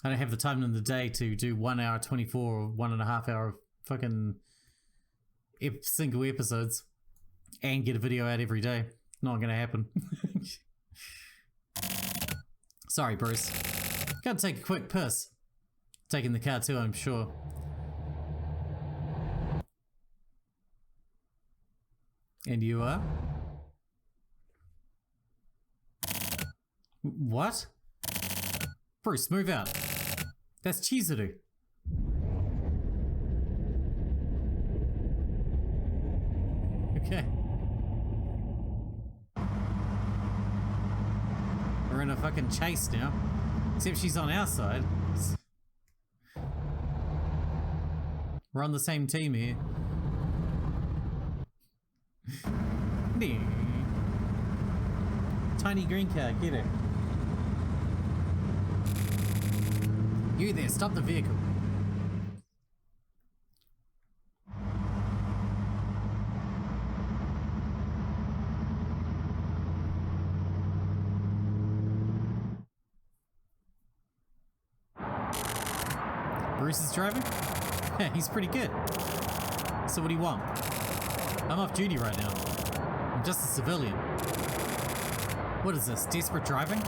I don't have the time in the day to do 1 hour 24 or 1.5 hour fucking single episodes and get a video out every day. Not gonna happen. Sorry, Bruce. Gotta take a quick piss. Taking the car too, I'm sure. And you are? What? Bruce, move out. That's Chizuru. Okay. We're in a fucking chase now. Except she's on our side. We're on the same team here. Tiny green car, get it. You there, stop the vehicle. Bruce is driving? Yeah, he's pretty good. So what do you want? I'm off duty right now. I'm just a civilian. What is this, desperate driving?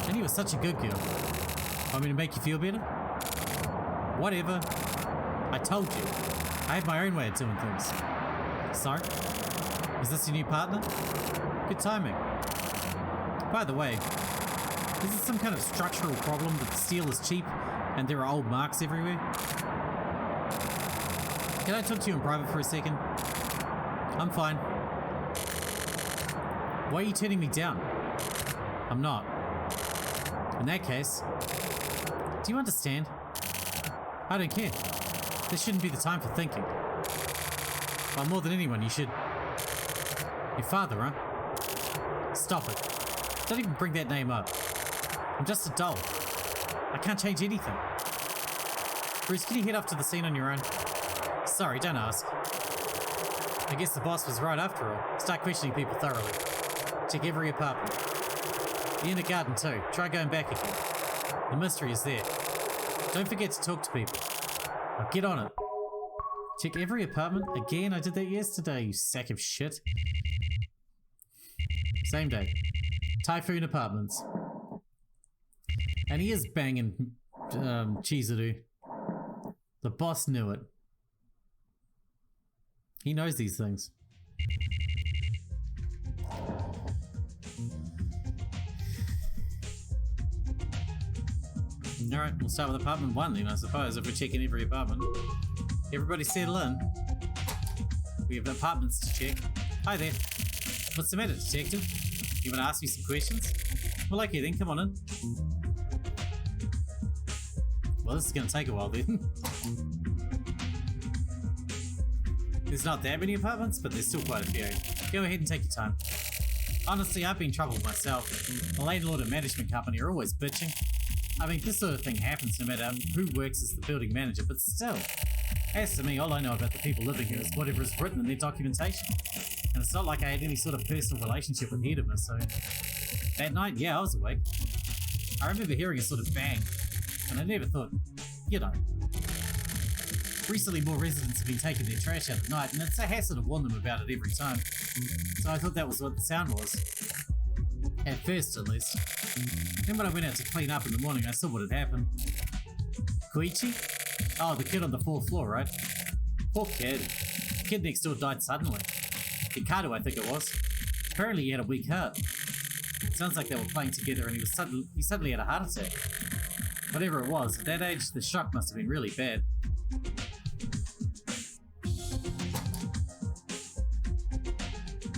And you were such a good girl. Want me to make you feel better? Whatever. I told you. I have my own way of doing things. So? Is this your new partner? Good timing. By the way, is this some kind of structural problem that steel is cheap and there are old marks everywhere? Can I talk to you in private for a second? I'm fine. Why are you turning me down? I'm not. In that case, do you understand? I don't care. This shouldn't be the time for thinking. Well, more than anyone, you should... Your father, huh? Stop it. Don't even bring that name up. I'm just a doll. I can't change anything. Bruce, can you head off to the scene on your own? Sorry, don't ask. I guess the boss was right after all. Start questioning people thoroughly. Check every apartment. The inner garden too. Try going back again. The mystery is there. Don't forget to talk to people. Now get on it. Check every apartment. Again, I did that yesterday, you sack of shit. Same day. Typhoon Apartments. And he is banging Chizuru. The boss knew it. He knows these things. Alright, we'll start with apartment 1 then, I suppose, if we're checking every apartment. Everybody settle in. We have apartments to check. Hi there. What's the matter, detective? You want to ask me some questions? Well, okay then, come on in. Well, this is going to take a while then. There's not that many apartments, but there's still quite a few. Go ahead and take your time. Honestly, I've been troubled myself. The landlord and management company are always bitching. I mean, this sort of thing happens no matter who works as the building manager, but still. As for me, all I know about the people living here is whatever is written in their documentation. And it's not like I had any sort of personal relationship with Hedema, so... That night, yeah, I was awake. I remember hearing a sort of bang, and I never thought, you know... Recently, more residents have been taking their trash out at night, and it's a hassle to warn them about it every time. So I thought that was what the sound was. At first, at least. Then when I went out to clean up in the morning, I saw what had happened. Koichi? Oh, the kid on the 4th floor, right? Poor kid. The kid next door died suddenly. Hikaru, I think it was. Apparently he had a weak heart. It sounds like they were playing together and he suddenly had a heart attack. Whatever it was, at that age, the shock must have been really bad.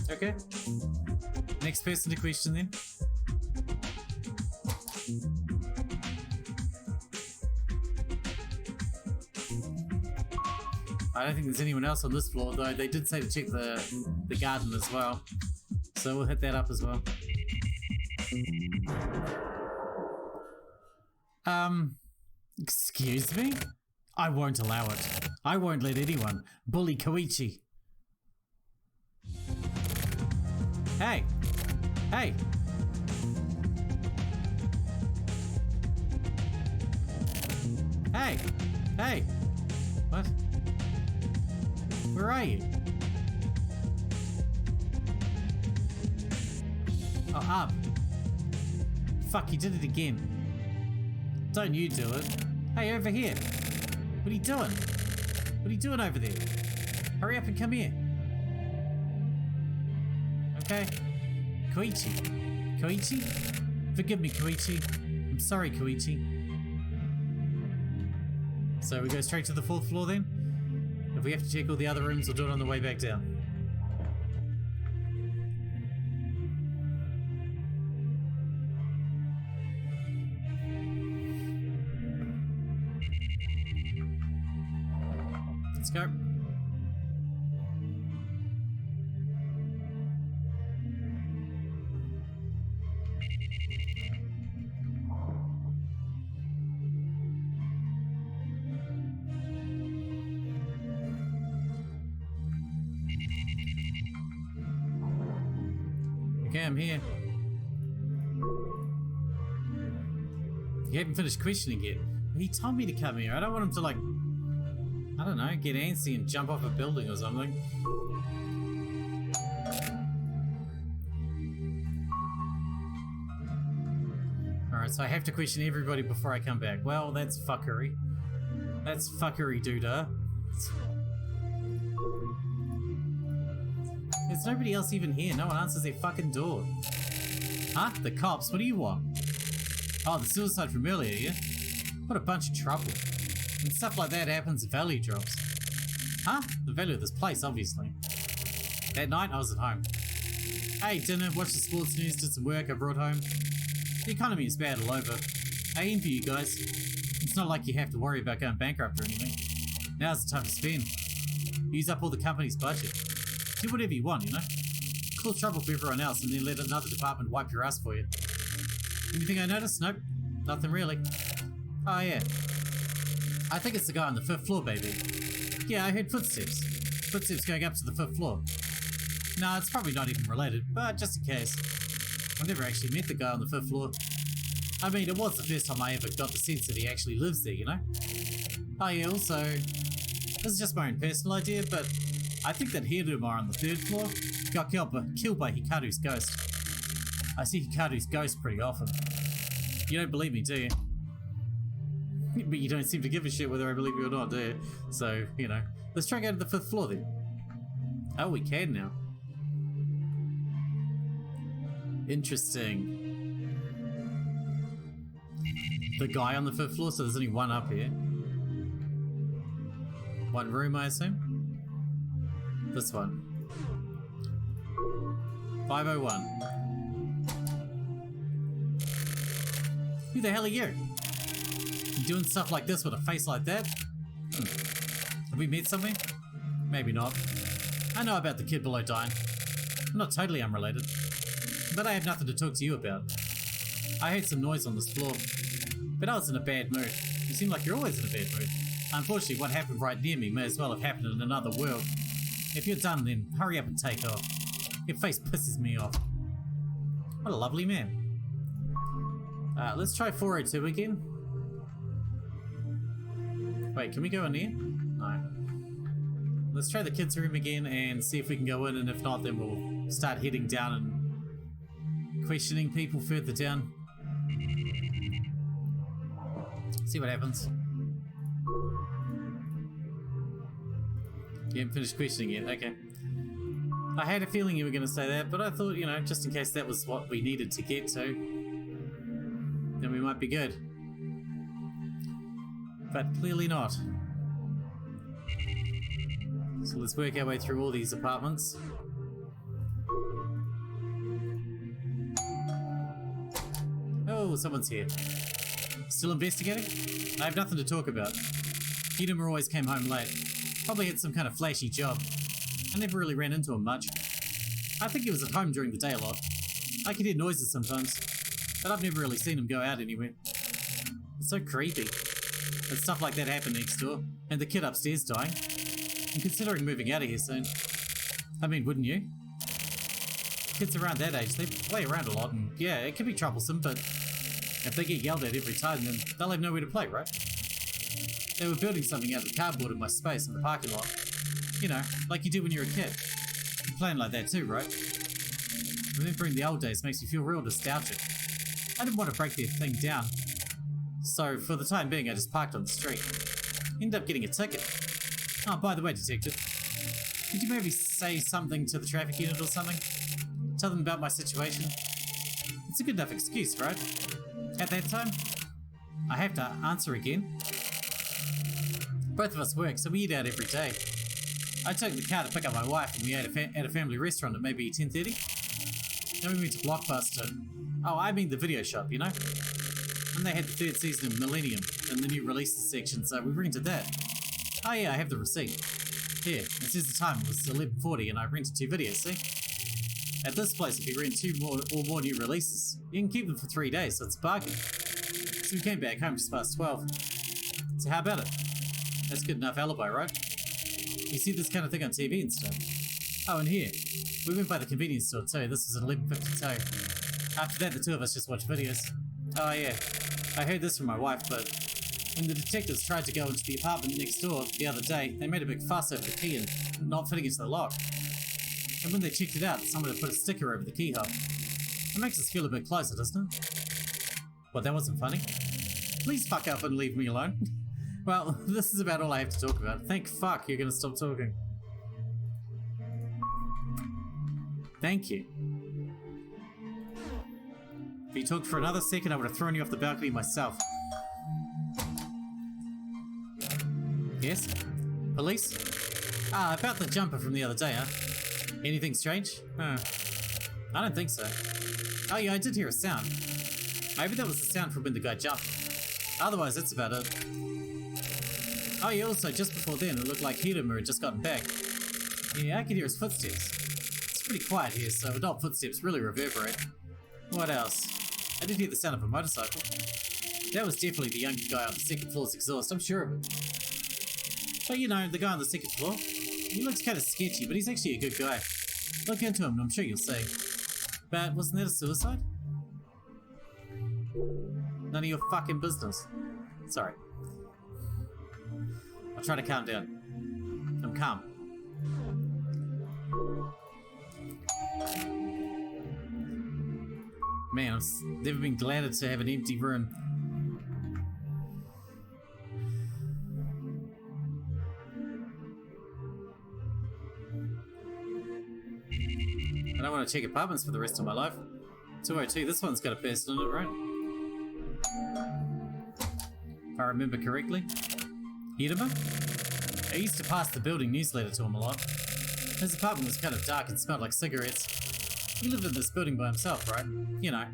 Okay. Next person to question then. I don't think there's anyone else on this floor, though they did say to check the garden as well. So we'll hit that up as well. Excuse me? I won't allow it. I won't let anyone bully Koichi. Hey! Hey! Hey! Hey! What? Where are you? Oh, up. Fuck, you did it again. Don't you do it. Hey, over here. What are you doing? What are you doing over there? Hurry up and come here. Okay. Koichi. Koichi? Forgive me, Koichi. I'm sorry, Koichi. So we go straight to the 4th floor then? If we have to check all the other rooms, we'll do it on the way back down. Let's go. Okay, I'm here. You haven't finished questioning yet. He told me to come here. I don't want him to, like, I don't know, get antsy and jump off a building or something. Alright, so I have to question everybody before I come back. Well, that's fuckery. That's fuckery, dude-er. There's nobody else even here. No one answers their fucking door. Huh? The cops? What do you want? Oh, the suicide from earlier, yeah? What a bunch of trouble. When stuff like that happens, the value drops. Huh? The value of this place, obviously. That night, I was at home. I ate dinner, watched the sports news, did some work I brought home. The economy is bad all over. I envy you guys. It's not like you have to worry about going bankrupt or anything. Now's the time to spend. Use up all the company's budget. Do whatever you want, you know? Cause trouble for everyone else and then let another department wipe your ass for you. Anything I noticed? Nope. Nothing really. Oh yeah. I think it's the guy on the 5th floor, baby. Yeah, I heard footsteps. Footsteps going up to the 5th floor. No, it's probably not even related, but just in case. I've never actually met the guy on the 5th floor. I mean, it was the first time I ever got the sense that he actually lives there, you know? Oh yeah, also, this is just my own personal idea, but I think that Hiruma on the 3rd floor got killed by Hikaru's ghost. I see Hikaru's ghost pretty often. You don't believe me, do you? But you don't seem to give a shit whether I believe you or not, do you? So, you know, let's try and go to the 5th floor then. Oh, we can now. Interesting. The guy on the 5th floor, so there's only one up here. One room, I assume? This one. 501. Who the hell are you? You doing stuff like this with a face like that? Have we met somewhere? Maybe not. I know about the kid below dying. I'm not totally unrelated. But I have nothing to talk to you about. I heard some noise on this floor. But I was in a bad mood. You seem like you're always in a bad mood. Unfortunately, what happened right near me may as well have happened in another world. If you're done, then hurry up and take off. Your face pisses me off. What a lovely man. Let's try 402 again. Wait, can we go in here? No. Let's try the kids' room again and see if we can go in, and if not, then we'll start heading down and questioning people further down. See what happens. You haven't finished questioning yet, okay. I had a feeling you were going to say that, but I thought, you know, just in case that was what we needed to get to, then we might be good. But clearly not. So let's work our way through all these apartments. Oh, someone's here. Still investigating? I have nothing to talk about. Hiruma always came home late. Probably had some kind of flashy job. I never really ran into him much. I think he was at home during the day a lot. I could hear noises sometimes, but I've never really seen him go out anywhere. It's so creepy. And stuff like that happened next door, and the kid upstairs dying. I'm considering moving out of here soon. I mean, wouldn't you? Kids around that age, they play around a lot, and yeah, it can be troublesome, but if they get yelled at every time, then they'll have nowhere to play, right? They were building something out of cardboard in my space in the parking lot. You know, like you do when you're a kid. You plan like that too, right? Remembering the old days makes me feel real nostalgic. I didn't want to break their thing down, so for the time being I just parked on the street. Ended up getting a ticket. Oh, by the way, detective, could you maybe say something to the traffic unit or something? Tell them about my situation? It's a good enough excuse, right? At that time, I have to answer again. Both of us work, so we eat out every day. I took the car to pick up my wife and we ate at a family restaurant at maybe 10:30. Then we went to Blockbuster. Oh, I mean the video shop, you know? And they had the third season of Millennium in the new releases section, so we rented that. Oh yeah, I have the receipt. Here, it says the time was 11:40 and I rented 2 videos, see? At this place, if you rent 2 more new releases, you can keep them for 3 days, so it's a bargain. So we came back home just past 12. So how about it? That's good enough alibi, right? You see this kind of thing on TV and stuff. Oh, and here, we went by the convenience store too. This was at 11:52. After that, the 2 of us just watched videos. Oh yeah, I heard this from my wife, but when the detectives tried to go into the apartment next door the other day, they made a big fuss over the key and not fitting into the lock. And when they checked it out, someone had put a sticker over the keyhole. It makes us feel a bit closer, doesn't it? What, that wasn't funny? Please fuck up and leave me alone. Well, this is about all I have to talk about. Thank fuck you're gonna stop talking. Thank you. If you talked for another second, I would have thrown you off the balcony myself. Yes? Police? Ah, about the jumper from the other day, huh? Anything strange? I don't think so. Oh yeah, I did hear a sound. Maybe that was the sound from when the guy jumped. Otherwise, that's about it. Oh yeah, also, just before then, it looked like Hiruma had just gotten back. Yeah, I could hear his footsteps. It's pretty quiet here, so adult footsteps really reverberate. What else? I did hear the sound of a motorcycle. That was definitely the younger guy on the 2nd floor's exhaust, I'm sure of it. But you know, the guy on the 2nd floor, he looks kind of sketchy, but he's actually a good guy. Look into him and I'm sure you'll see. But wasn't that a suicide? None of your fucking business. Sorry. I'll try to calm down. I'm calm. Man, I've never been gladder to have an empty room. I don't want to check apartments for the rest of my life. 202, this one's got a person in it, right? If I remember correctly. Hiruma? I used to pass the building newsletter to him a lot. His apartment was kind of dark and smelled like cigarettes. He lived in this building by himself, right? You know.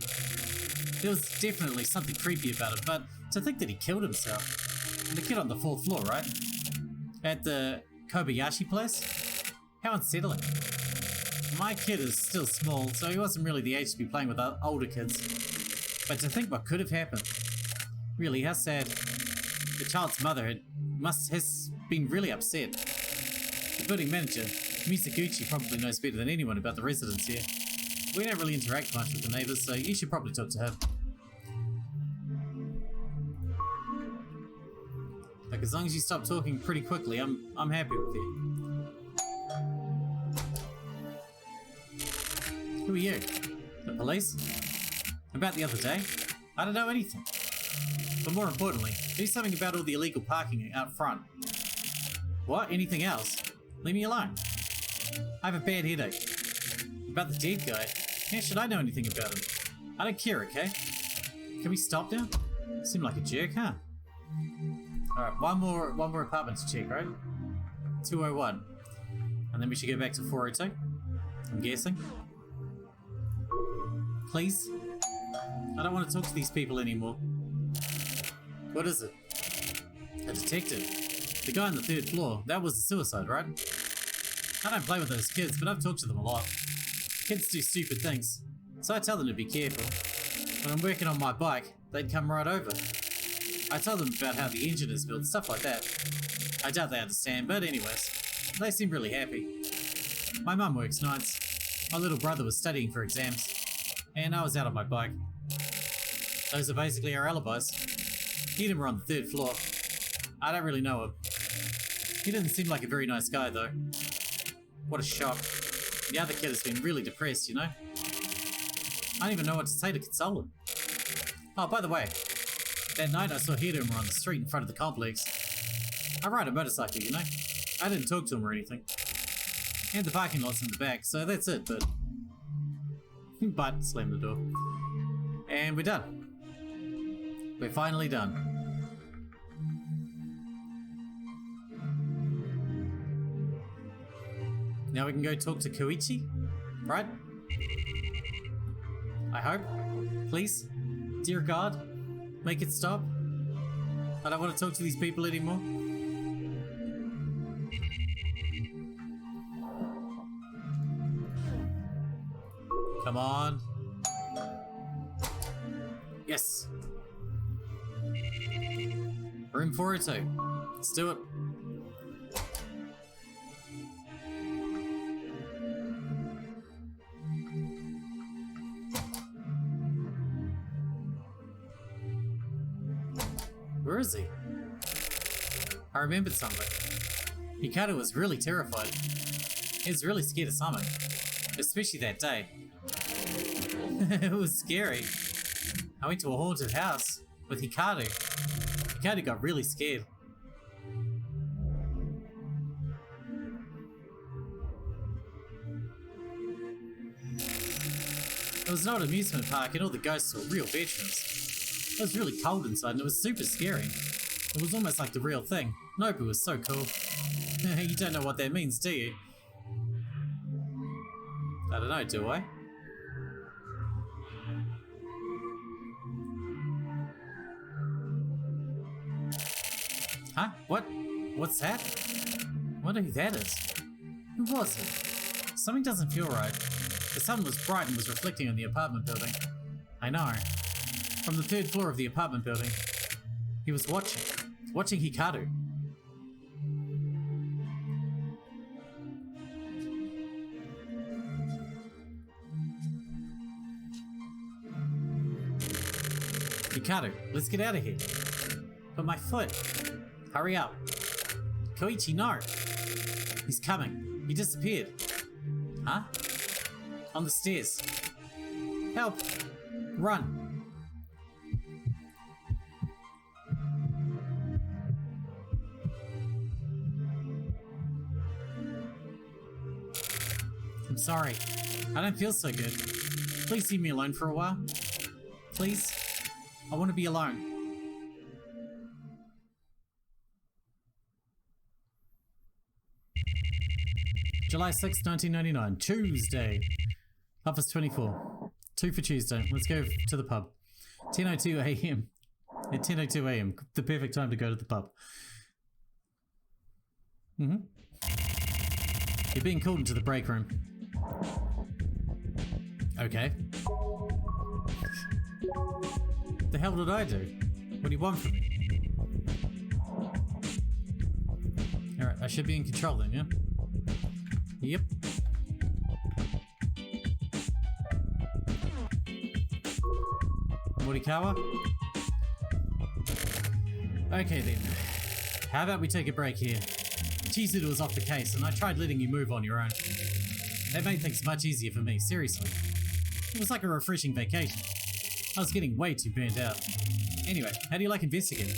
There was definitely something creepy about it, but to think that he killed himself. And the kid on the 4th floor, right? At the Kobayashi place? How unsettling. My kid is still small, so he wasn't really the age to be playing with older kids. But to think what could have happened. Really, how sad. The child's mother has been really upset. The building manager, Misaguchi, probably knows better than anyone about the residents here. We don't really interact much with the neighbours, so you should probably talk to him. Like, as long as you stop talking pretty quickly, I'm happy with you. Who are you? The police? About the other day? I don't know anything. But more importantly, do something about all the illegal parking out front. What? Anything else? Leave me alone. I have a bad headache. About the dead guy? How should I know anything about him? I don't care, okay? Can we stop now? Seem like a jerk, huh? Alright, one more apartment to check, right? 201. And then we should go back to 402? I'm guessing. Please? I don't want to talk to these people anymore. What is it? A detective. The guy on the 3rd floor, that was a suicide, right? I don't play with those kids, but I've talked to them a lot. Kids do stupid things, so I tell them to be careful. When I'm working on my bike, they'd come right over. I tell them about how the engine is built, stuff like that. I doubt they understand, but anyways, they seem really happy. My mum works nights. My little brother was studying for exams, and I was out on my bike. Those are basically our alibis. Hiruma on the 3rd floor. I don't really know him. He didn't seem like a very nice guy, though. What a shock. The other kid has been really depressed, you know? I don't even know what to say to console him. Oh, by the way, that night I saw Hirumu on the street in front of the complex. I ride a motorcycle, you know? I didn't talk to him or anything. And the parking lot's in the back, so that's it, but... but, slam the door. And we're done. We're finally done. Now we can go talk to Koichi, right? I hope. Please. Dear God, make it stop. I don't want to talk to these people anymore. Come on. Yes. Room 402. Let's do it. Where is he? I remembered something. Hikaru was really terrified. He was really scared of something. Especially that day. It was scary. I went to a haunted house with Hikaru. Hikaru got really scared. It was an old amusement park and all the ghosts were real veterans. It was really cold inside and it was super scary. It was almost like the real thing. Nobu was so cool. You don't know what that means, do you? I don't know, do I? Huh? What? What's that? I wonder who that is. Who was it? Something doesn't feel right. The sun was bright and was reflecting on the apartment building. I know. From the 3rd floor of the apartment building. He was watching Hikaru. Hikaru, let's get out of here. But my foot. Hurry up. Koichi, no. He's coming. He disappeared. Huh? On the stairs. Help. Run. I'm sorry. I don't feel so good. Please leave me alone for a while. Please. I want to be alone. July 6th, 1999. Tuesday. Office 24. 2 for Tuesday. Let's go to the pub. 10:02 a.m. At 10:02 a.m. The perfect time to go to the pub. You're being called into the break room. Okay. What the hell did I do? What do you want from me? Alright, I should be in control then, yeah? Yep. Morikawa? Okay then. How about we take a break here? Chizuda was off the case and I tried letting you move on your own. That made things much easier for me, seriously. It was like a refreshing vacation. I was getting way too burnt out. Anyway, how do you like investigating?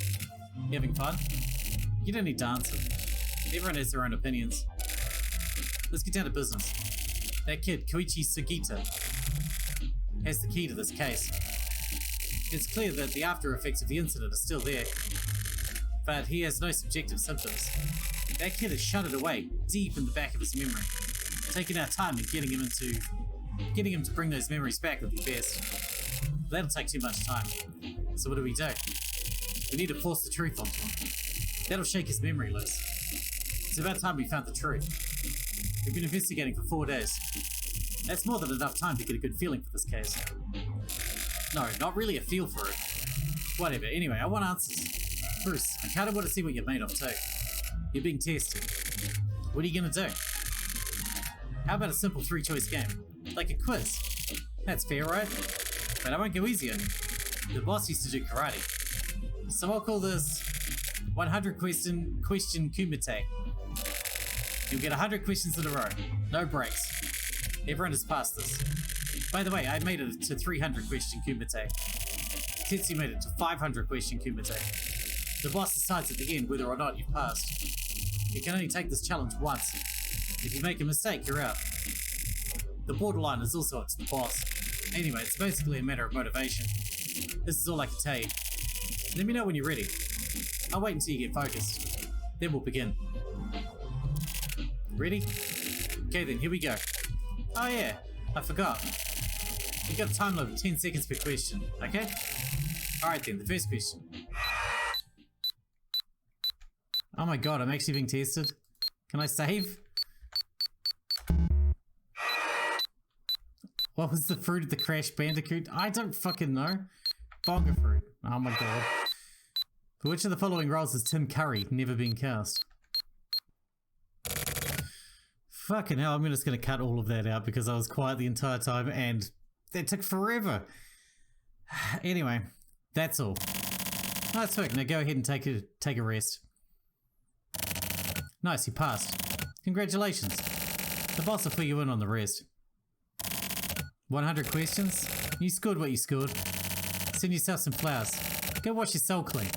You having fun? You don't need to answer. Everyone has their own opinions. Let's get down to business. That kid, Koichi Sugita, has the key to this case. It's clear that the after effects of the incident are still there, but he has no subjective symptoms. That kid has shut it away, deep in the back of his memory. Taking our time and getting him to bring those memories back would be best. That'll take too much time. So what do? We need to force the truth onto him. That'll shake his memory loose. It's about time we found the truth. We've been investigating for 4 days. That's more than enough time to get a good feeling for this case. No, not really a feel for it. Whatever, anyway, I want answers. Bruce, I kind of want to see what you're made of too. You're being tested. What are you gonna do? How about a simple 3-choice game? Like a quiz. That's fair, right? But I won't go easy on you. The boss used to do karate. So I'll call this 100 question kumite. You'll get 100 questions in a row. No breaks. Everyone has passed this. By the way, I made it to 300 question kumite. Tetsu made it to 500 question kumite. The boss decides at the end whether or not you've passed. You can only take this challenge once. If you make a mistake, you're out. The borderline is also it's the boss. Anyway, it's basically a matter of motivation. This is all I can tell you. Let me know when you're ready. I'll wait until you get focused. Then we'll begin. Ready? Okay then, here we go. Oh yeah, I forgot. You got a time limit of 10 seconds per question, okay? Alright then, the first question. Oh my god, I'm actually being tested. Can I save? What was the fruit of the Crash Bandicoot? I don't fucking know. Bonga fruit. Oh my god. For which of the following roles has Tim Curry never been cast? Fucking hell, I'm just gonna cut all of that out because I was quiet the entire time and that took forever. Anyway, that's all. Nice work. Now go ahead and take a rest. Nice, you passed. Congratulations. The boss will fill you in on the rest. 100 questions? You scored what you scored. Send yourself some flowers. Go wash your soul clean.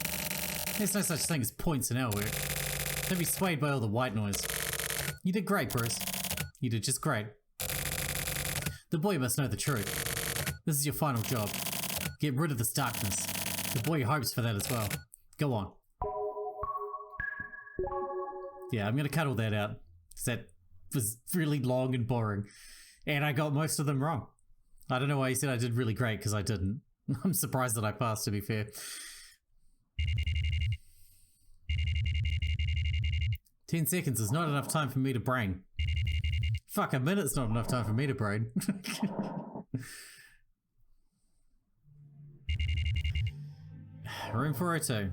There's no such thing as points in our work. Don't be swayed by all the white noise. You did great, Bruce. You did just great. The boy must know the truth. This is your final job. Get rid of this darkness. The boy hopes for that as well. Go on. Yeah, I'm gonna cut all that out. That was really long and boring. And I got most of them wrong. I don't know why you said I did really great, because I didn't. I'm surprised that I passed, to be fair. 10 seconds is not enough time for me to brain. Fuck, a minute's not enough time for me to brain. Room 402.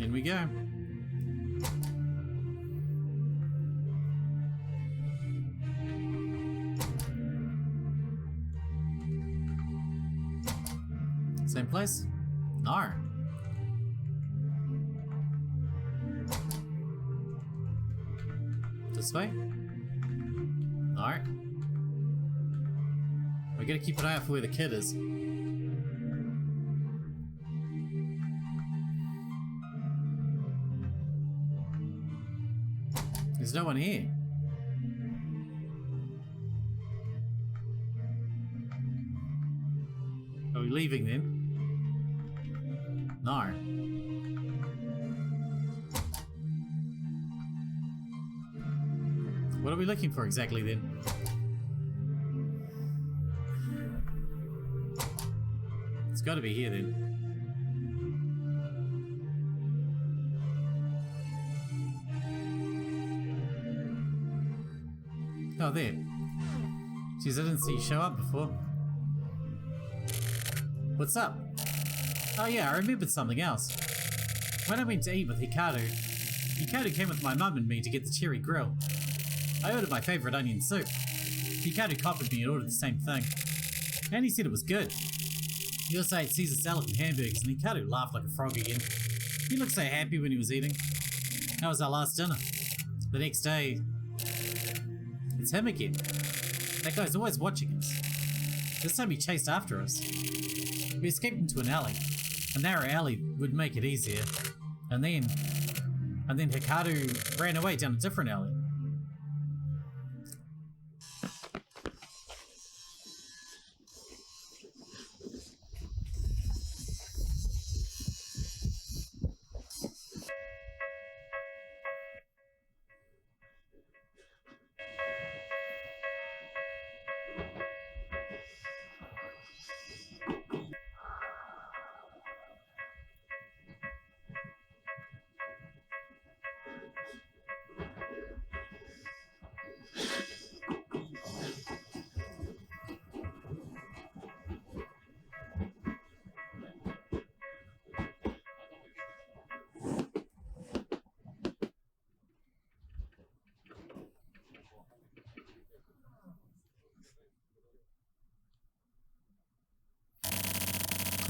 In we go. Same place? No. This way? No. We gotta keep an eye out for where the kid is. There's no one here. Are we leaving then? No. What are we looking for exactly then? It's got to be here then. Oh, there. Jeez, I didn't see you show up before. What's up? Oh yeah, I remembered something else. When I went to eat with Hikaru came with my mum and me to get the cherry grill. I ordered my favourite onion soup. Hikaru copied me and ordered the same thing. And he said it was good. He also ate Caesar salad and hamburgers, and Hikaru laughed like a frog again. He looked so happy when he was eating. That was our last dinner. The next day... It's him again. That guy's always watching us. This time he chased after us. We escaped into an alley. A narrow alley would make it easier. And then Hikaru ran away down a different alley.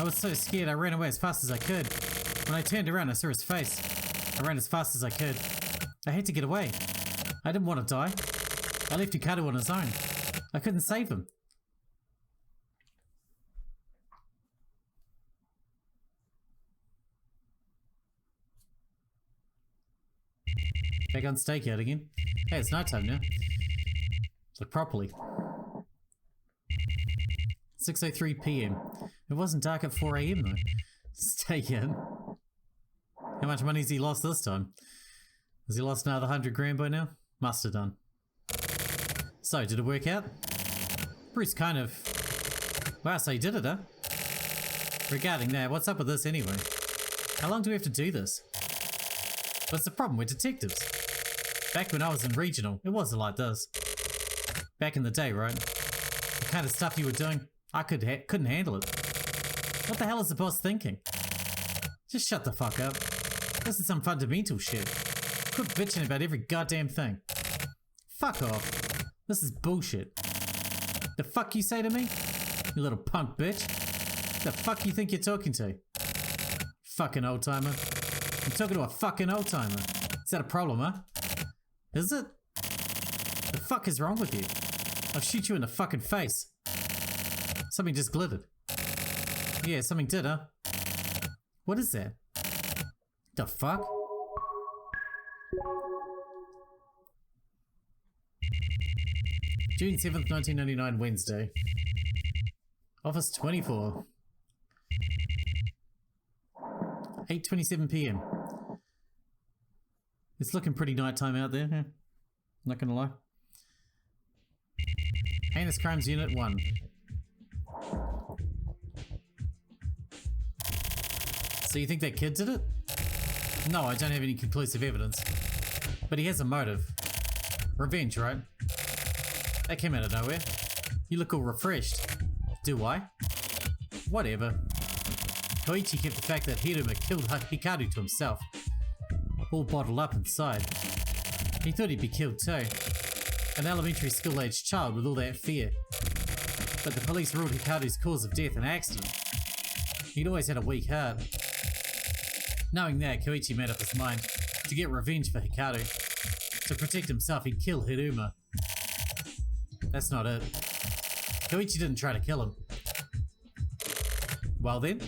I was so scared I ran away as fast as I could. When I turned around, I saw his face. I ran as fast as I could. I had to get away. I didn't want to die. I left Hikaru on his own. I couldn't save him. Back on stakeout again. Hey, it's nighttime now. Look properly. 6:03 p.m. It wasn't dark at 4 a.m. though. Stakeout. How much money has he lost this time? Has he lost another 100 grand by now? Must have done. So, did it work out? Bruce kind of... Wow, so he did it, huh? Regarding that, what's up with this anyway? How long do we have to do this? What's the problem? We're detectives. Back when I was in regional, it wasn't like this. Back in the day, right? The kind of stuff you were doing, I couldn't handle it. What the hell is the boss thinking? Just shut the fuck up. This is some fundamental shit. Quit bitching about every goddamn thing. Fuck off. This is bullshit. The fuck you say to me? You little punk bitch. The fuck you think you're talking to? Fucking old timer. I'm talking to a fucking old timer. Is that a problem, huh? Is it? The fuck is wrong with you? I'll shoot you in the fucking face. Something just glittered. Yeah, something did, huh? What is that? The fuck? June 7th, 1999, Wednesday. Office 24. 8:27 p.m. It's looking pretty nighttime out there, huh? Not gonna lie. Heinous Crimes Unit 1. So you think that kid did it? No, I don't have any conclusive evidence. But he has a motive. Revenge, right? That came out of nowhere. You look all refreshed. Do I? Whatever. Koichi kept the fact that Hiruma killed Hikaru to himself. All bottled up inside. He thought he'd be killed too. An elementary school-aged child with all that fear. But the police ruled Hikaru's cause of death an accident. He'd always had a weak heart. Knowing that, Koichi made up his mind to get revenge for Hikaru. To protect himself, he'd kill Hiruma. That's not it. Koichi didn't try to kill him. Well then,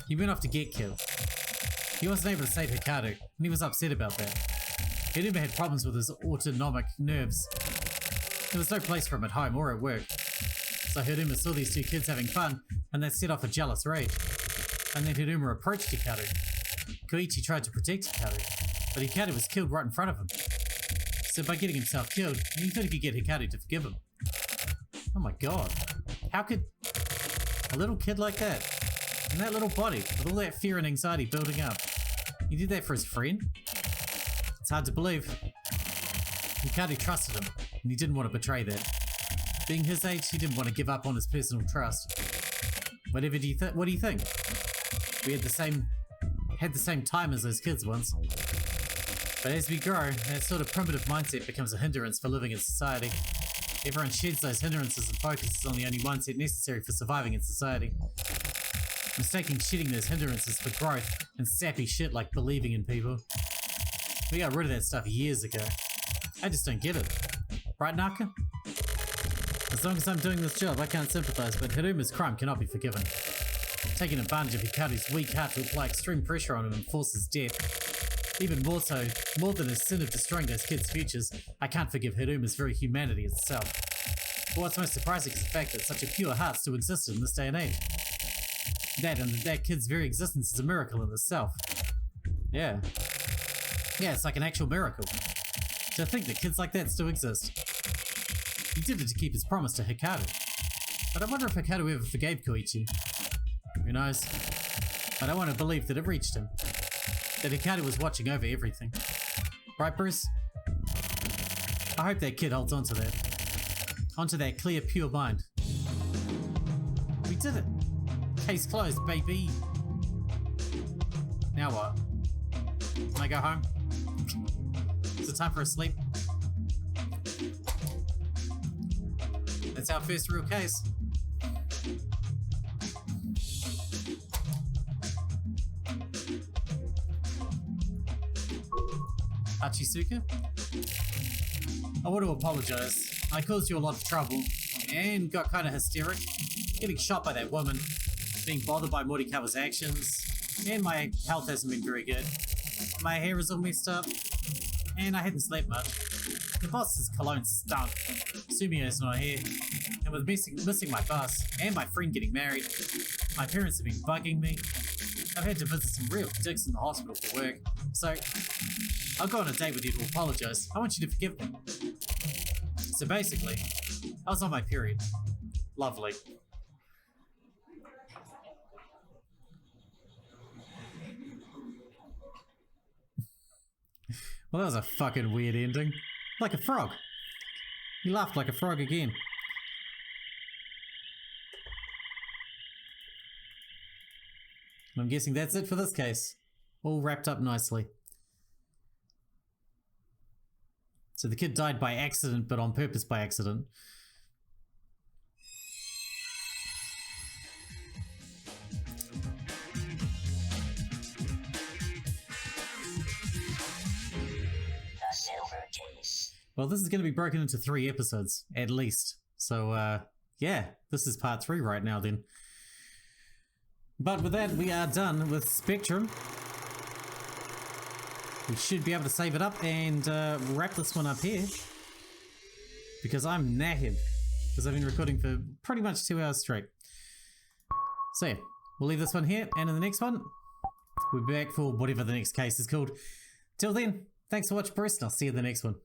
he went off to get killed. He wasn't able to save Hikaru, and he was upset about that. Hiruma had problems with his autonomic nerves. There was no place for him at home or at work. So Hiruma saw these two kids having fun, and that set off a jealous rage. And then Hiruma approached Hikaru. Koichi tried to protect Hikaru, but Hikaru was killed right in front of him. So by getting himself killed, he thought he could get Hikaru to forgive him. Oh my god. How could a little kid like that, in that little body, with all that fear and anxiety building up, he did that for his friend? It's hard to believe. Hikaru trusted him, and he didn't want to betray that. Being his age, he didn't want to give up on his personal trust. What do you think? We had the same time as those kids once. But as we grow, that sort of primitive mindset becomes a hindrance for living in society. Everyone sheds those hindrances and focuses on the only mindset necessary for surviving in society. Mistaking shedding those hindrances for growth and sappy shit like believing in people. We got rid of that stuff years ago. I just don't get it. Right, Naka? As long as I'm doing this job, I can't sympathize, but Hiruma's crime cannot be forgiven. Taking advantage of Hikaru's weak heart to apply extreme pressure on him and force his death. Even more than his sin of destroying those kids' futures, I can't forgive Hiruma's very humanity itself. But what's most surprising is the fact that such a pure heart still existed in this day and age. That kid's very existence is a miracle in itself. Yeah. Yeah, it's like an actual miracle. To think that kids like that still exist. He did it to keep his promise to Hikaru. But I wonder if Hikaru ever forgave Koichi. Who knows? But I want to believe that it reached him. That Hikaru was watching over everything. Right, Bruce? I hope that kid holds onto that. Onto that clear, pure mind. We did it! Case closed, baby! Now what? Can I go home? Is it time for a sleep? That's our first real case. Hachisuka. I want to apologize. I caused you a lot of trouble and got kind of hysteric. Getting shot by that woman, being bothered by Morikawa's actions, and my health hasn't been very good. My hair is all messed up, and I hadn't slept much. The boss's cologne stunk. Sumio's not here, and with missing my bus and my friend getting married, my parents have been bugging me. I've had to visit some real dicks in the hospital for work, so I'll go on a date with you to apologize. I want you to forgive me. So basically, I was on my period. Lovely. Well, that was a fucking weird ending. Like a frog. He laughed like a frog again. I'm guessing that's it for this case. All wrapped up nicely. So the kid died by accident, but on purpose by accident. Well, this is going to be broken into 3 episodes, at least. So, yeah, this is part 3 right now, then. But with that, we are done with Spectrum. We should be able to save it up and wrap this one up here. Because I'm knackered. Because I've been recording for pretty much 2 hours straight. So, yeah, we'll leave this one here, and in the next one, we'll be back for whatever the next case is called. Till then, thanks for watching, Bruce, and I'll see you in the next one.